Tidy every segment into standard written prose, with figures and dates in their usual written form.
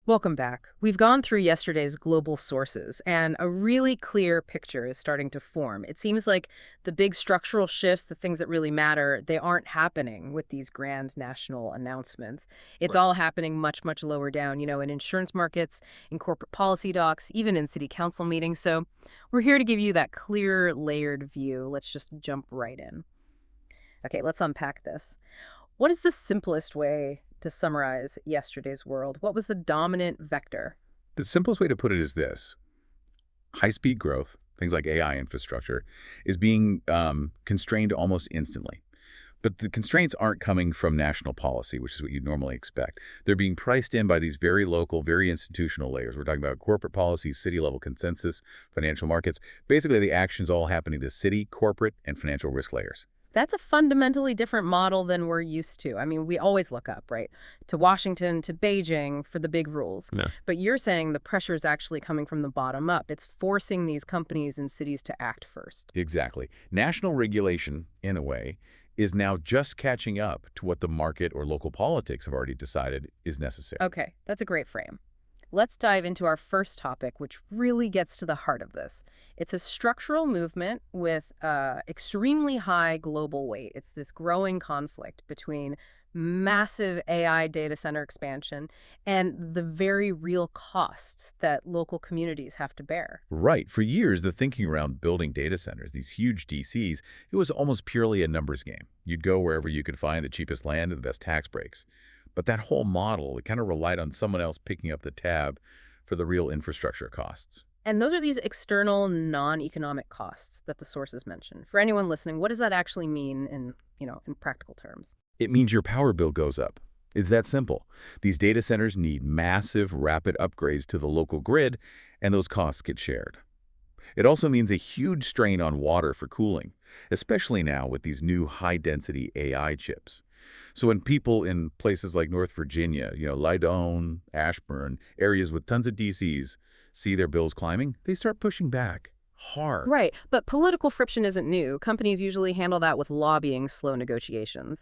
Welcome back. We've gone through yesterday's global sources, and a really clear picture is starting to form. It seems like the big structural shifts, the things that really matter, they aren't happening with these grand national announcements. It's Right. all happening much, much lower down, in insurance markets, in corporate policy docs, even in city council meetings. So we're here to give you that clear, layered view. Let's just jump right in. Okay, let's unpack this. What is the simplest way to summarize yesterday's world? What was the dominant vector? The simplest way to put it is this. High-speed growth, things like AI infrastructure, is being constrained almost instantly. But the constraints aren't coming from national policy, which is what you'd normally expect. They're being priced in by these very local, very institutional layers. We're talking about corporate policy, city-level consensus, financial markets. Basically, the action's all happening to city, corporate, and financial risk layers. That's a fundamentally different model than we're used to. I mean, we always look up, right, to Washington, to Beijing for the big rules. Yeah. But you're saying the pressure is actually coming from the bottom up. It's forcing these companies and cities to act first. Exactly. National regulation, in a way, is now just catching up to what the market or local politics have already decided is necessary. Okay, that's a great frame. Let's dive into our first topic, which really gets to the heart of this. It's a structural movement with extremely high global weight. It's this growing conflict between massive AI data center expansion and the very real costs that local communities have to bear. Right. For years, the thinking around building data centers, these huge DCs, it was almost purely a numbers game. You'd go wherever you could find the cheapest land and the best tax breaks. But that whole model, it kind of relied on someone else picking up the tab for the real infrastructure costs. And those are these external non-economic costs that the sources mention. For anyone listening, what does that actually mean in practical terms? It means your power bill goes up. It's that simple. These data centers need massive, rapid upgrades to the local grid, and those costs get shared. It also means a huge strain on water for cooling, especially now with these new high-density AI chips. So when people in places like North Virginia, Loudoun, Ashburn, areas with tons of DCs, see their bills climbing, they start pushing back hard. Right, but political friction isn't new. Companies usually handle that with lobbying, slow negotiations.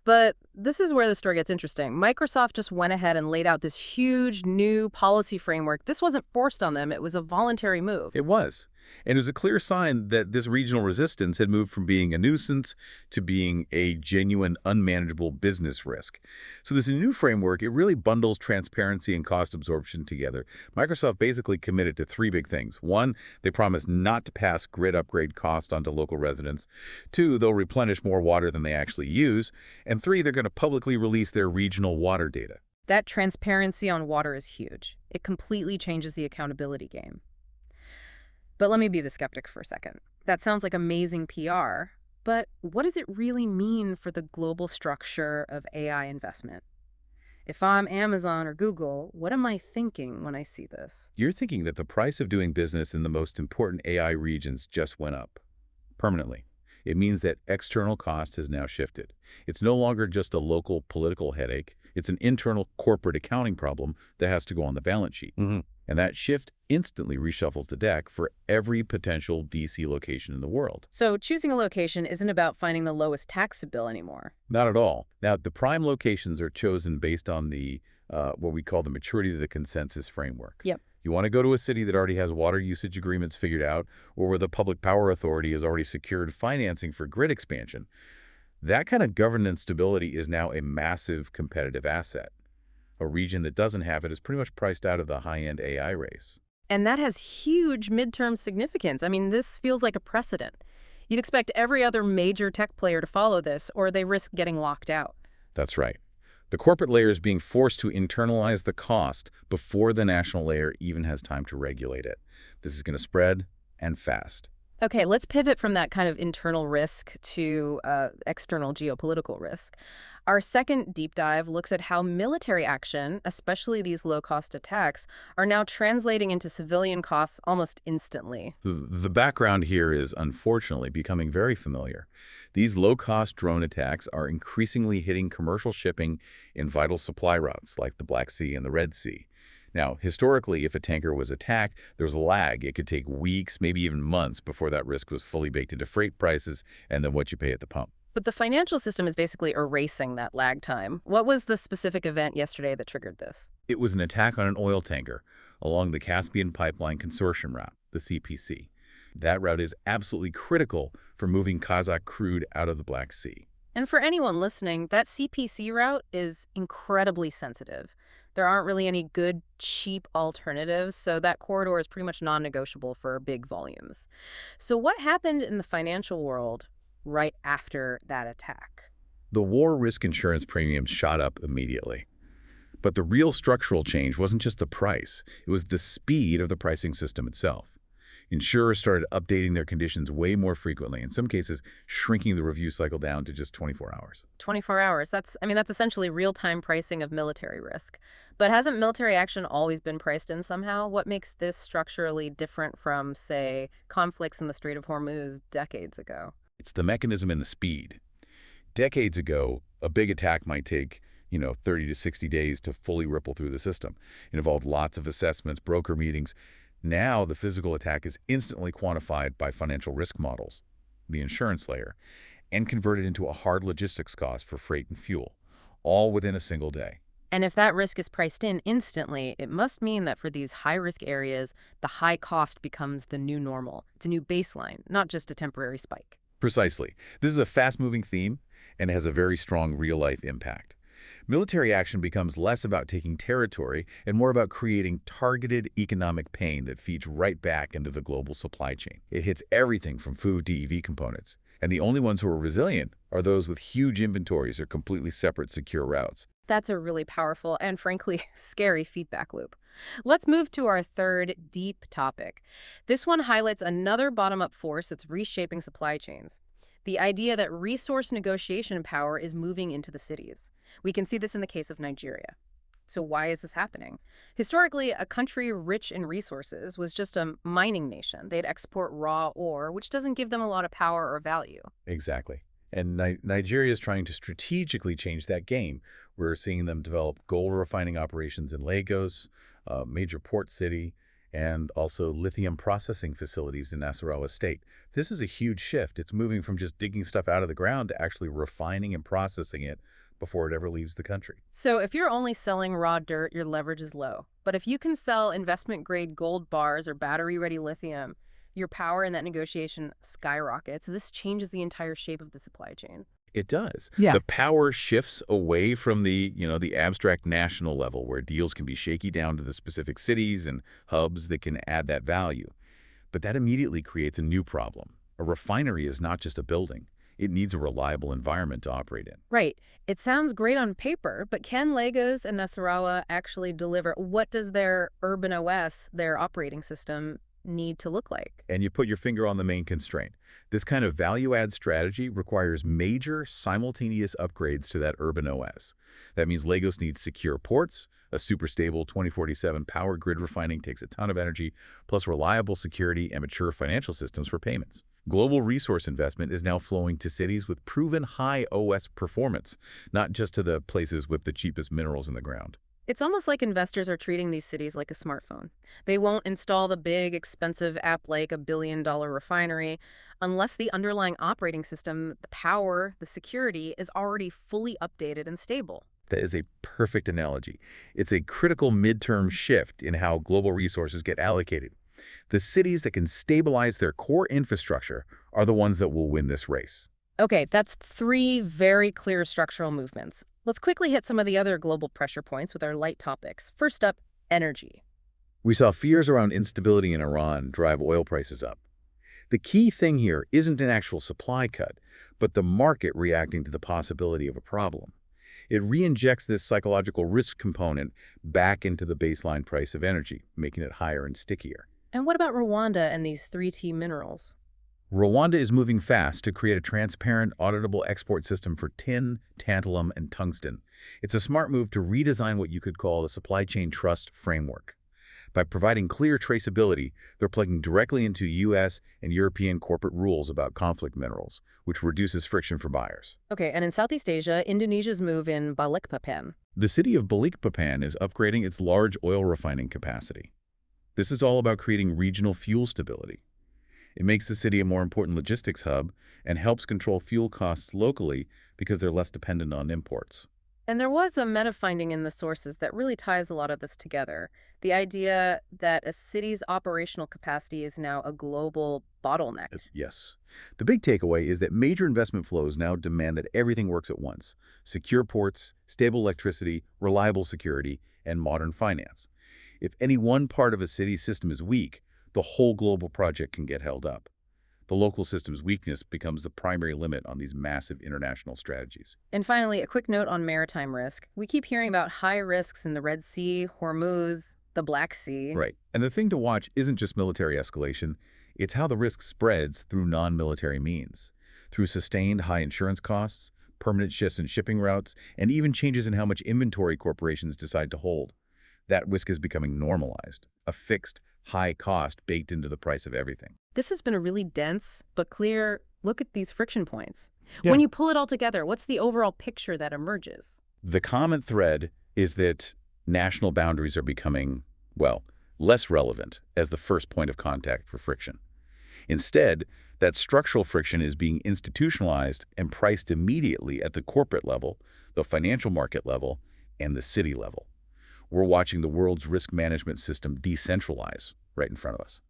But this is where the story gets interesting. Microsoft just went ahead and laid out this huge new policy framework. This wasn't forced on them. It was a voluntary move. It was. And it was a clear sign that this regional resistance had moved from being a nuisance to being a genuine, unmanageable business risk. So this new framework, it really bundles transparency and cost absorption together. Microsoft basically committed to three big things. One, they promised not to pass grid upgrade cost onto local residents. Two, they'll replenish more water than they actually use. And three, they're going to publicly release their regional water data. That transparency on water is huge. It completely changes the accountability game. But let me be the skeptic for a second. That sounds like amazing PR, but what does it really mean for the global structure of AI investment? If I'm Amazon or Google, what am I thinking when I see this? You're thinking that the price of doing business in the most important AI regions just went up permanently. It means that external cost has now shifted. It's no longer just a local political headache. It's an internal corporate accounting problem that has to go on the balance sheet. And that shift instantly reshuffles the deck for every potential DC location in the world. So choosing a location isn't about finding the lowest tax bill anymore. Not at all. Now, the prime locations are chosen based on the what we call the maturity of the consensus framework. Yep. You want to go to a city that already has water usage agreements figured out, or where the Public Power Authority has already secured financing for grid expansion. That kind of governance stability is now a massive competitive asset. A region that doesn't have it is pretty much priced out of the high-end AI race. And that has huge midterm significance. I mean, this feels like a precedent. You'd expect every other major tech player to follow this, or they risk getting locked out. That's right. The corporate layer is being forced to internalize the cost before the national layer even has time to regulate it. This is going to spread, and fast. Okay, let's pivot from that kind of internal risk to external geopolitical risk. Our second deep dive looks at how military action, especially these low-cost attacks, are now translating into civilian costs almost instantly. The background here is unfortunately becoming very familiar. These low-cost drone attacks are increasingly hitting commercial shipping in vital supply routes like the Black Sea and the Red Sea. Now, historically, if a tanker was attacked, there was a lag. It could take weeks, maybe even months before that risk was fully baked into freight prices and then what you pay at the pump. But the financial system is basically erasing that lag time. What was the specific event yesterday that triggered this? It was an attack on an oil tanker along the Caspian Pipeline Consortium route, the CPC. That route is absolutely critical for moving Kazakh crude out of the Black Sea. And for anyone listening, that CPC route is incredibly sensitive. There aren't really any good, cheap alternatives, so that corridor is pretty much non-negotiable for big volumes. So what happened in the financial world right after that attack? The war risk insurance premiums shot up immediately. But the real structural change wasn't just the price, it was the speed of the pricing system itself. Insurers started updating their conditions way more frequently, in some cases shrinking the review cycle down to just 24 hours. 24 hours. That's essentially real-time pricing of military risk. But hasn't military action always been priced in somehow? What makes this structurally different from, say, conflicts in the Strait of Hormuz decades ago? It's the mechanism and the speed. Decades ago, a big attack might take 30 to 60 days to fully ripple through the system. It involved lots of assessments, broker meetings. Now, the physical attack is instantly quantified by financial risk models, the insurance layer, and converted into a hard logistics cost for freight and fuel, all within a single day. And if that risk is priced in instantly, it must mean that for these high-risk areas, the high cost becomes the new normal. It's a new baseline, not just a temporary spike. Precisely. This is a fast-moving theme and has a very strong real-life impact. Military action becomes less about taking territory and more about creating targeted economic pain that feeds right back into the global supply chain. It hits everything from food to EV components. And the only ones who are resilient are those with huge inventories or completely separate secure routes. That's a really powerful and, frankly, scary feedback loop. Let's move to our third deep topic. This one highlights another bottom-up force that's reshaping supply chains. The idea that resource negotiation power is moving into the cities. We can see this in the case of Nigeria. So why is this happening? Historically, a country rich in resources was just a mining nation. They'd export raw ore, which doesn't give them a lot of power or value. Exactly. And Nigeria is trying to strategically change that game. We're seeing them develop gold refining operations in Lagos, a major port city, and also lithium processing facilities in Nasarawa State. This is a huge shift. It's moving from just digging stuff out of the ground to actually refining and processing it before it ever leaves the country. So if you're only selling raw dirt, your leverage is low. But if you can sell investment-grade gold bars or battery-ready lithium, your power in that negotiation skyrockets. This changes the entire shape of the supply chain. It does. Yeah. The power shifts away from the abstract national level where deals can be shaky down to the specific cities and hubs that can add that value. But that immediately creates a new problem. A refinery is not just a building. It needs a reliable environment to operate in. Right. It sounds great on paper, but can Lagos and Nasarawa actually deliver? What does their urban OS, their operating system, need to look like? And you put your finger on the main constraint. This kind of value-add strategy requires major simultaneous upgrades to that urban OS. That means Lagos needs secure ports, a super stable 2047 power grid refining takes a ton of energy, plus reliable security and mature financial systems for payments. Global resource investment is now flowing to cities with proven high OS performance, not just to the places with the cheapest minerals in the ground. It's almost like investors are treating these cities like a smartphone. They won't install the big, expensive app like a billion-dollar refinery unless the underlying operating system, the power, the security is already fully updated and stable. That is a perfect analogy. It's a critical midterm shift in how global resources get allocated. The cities that can stabilize their core infrastructure are the ones that will win this race. Okay, that's three very clear structural movements. Let's quickly hit some of the other global pressure points with our light topics. First up, energy. We saw fears around instability in Iran drive oil prices up. The key thing here isn't an actual supply cut, but the market reacting to the possibility of a problem. It re-injects this psychological risk component back into the baseline price of energy, making it higher and stickier. And what about Rwanda and these 3T minerals? Rwanda is moving fast to create a transparent, auditable export system for tin, tantalum, and tungsten. It's a smart move to redesign what you could call a supply chain trust framework. By providing clear traceability, they're plugging directly into U.S. and European corporate rules about conflict minerals, which reduces friction for buyers. Okay, and in Southeast Asia, Indonesia's move in Balikpapan. The city of Balikpapan is upgrading its large oil refining capacity. This is all about creating regional fuel stability. It makes the city a more important logistics hub and helps control fuel costs locally because they're less dependent on imports. And there was a meta finding in the sources that really ties a lot of this together. The idea that a city's operational capacity is now a global bottleneck. Yes. The big takeaway is that major investment flows now demand that everything works at once. Secure ports, stable electricity, reliable security, and modern finance. If any one part of a city's system is weak, the whole global project can get held up. The local system's weakness becomes the primary limit on these massive international strategies. And finally, a quick note on maritime risk. We keep hearing about high risks in the Red Sea, Hormuz, the Black Sea. Right. And the thing to watch isn't just military escalation, it's how the risk spreads through non-military means, through sustained high insurance costs, permanent shifts in shipping routes, and even changes in how much inventory corporations decide to hold. That risk is becoming normalized, a fixed, high cost baked into the price of everything. This has been a really dense but clear look at these friction points. Yeah. When you pull it all together, what's the overall picture that emerges? The common thread is that national boundaries are becoming, well, less relevant as the first point of contact for friction. Instead, that structural friction is being institutionalized and priced immediately at the corporate level, the financial market level, and the city level. We're watching the world's risk management system decentralize right in front of us.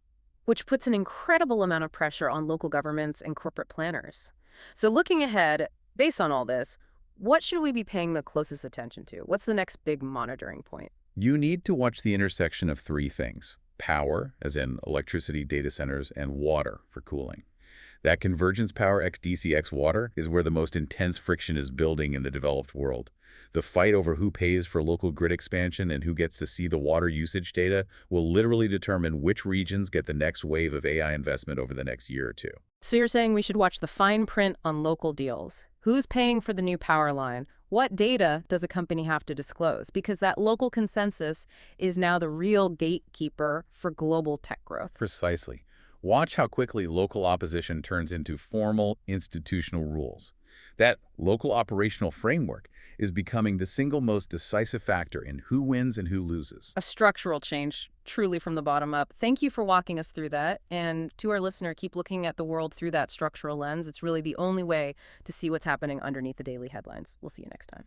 Which puts an incredible amount of pressure on local governments and corporate planners. So looking ahead, based on all this, what should we be paying the closest attention to? What's the next big monitoring point? You need to watch the intersection of three things: power, as in electricity, data centers, and water for cooling. That convergence power x DC x water is where the most intense friction is building in the developed world. The fight over who pays for local grid expansion and who gets to see the water usage data will literally determine which regions get the next wave of AI investment over the next year or two. So you're saying we should watch the fine print on local deals. Who's paying for the new power line? What data does a company have to disclose? Because that local consensus is now the real gatekeeper for global tech growth. Precisely. Watch how quickly local opposition turns into formal institutional rules. That local operational framework is becoming the single most decisive factor in who wins and who loses. A structural change, truly from the bottom up. Thank you for walking us through that. And to our listener, keep looking at the world through that structural lens. It's really the only way to see what's happening underneath the daily headlines. We'll see you next time.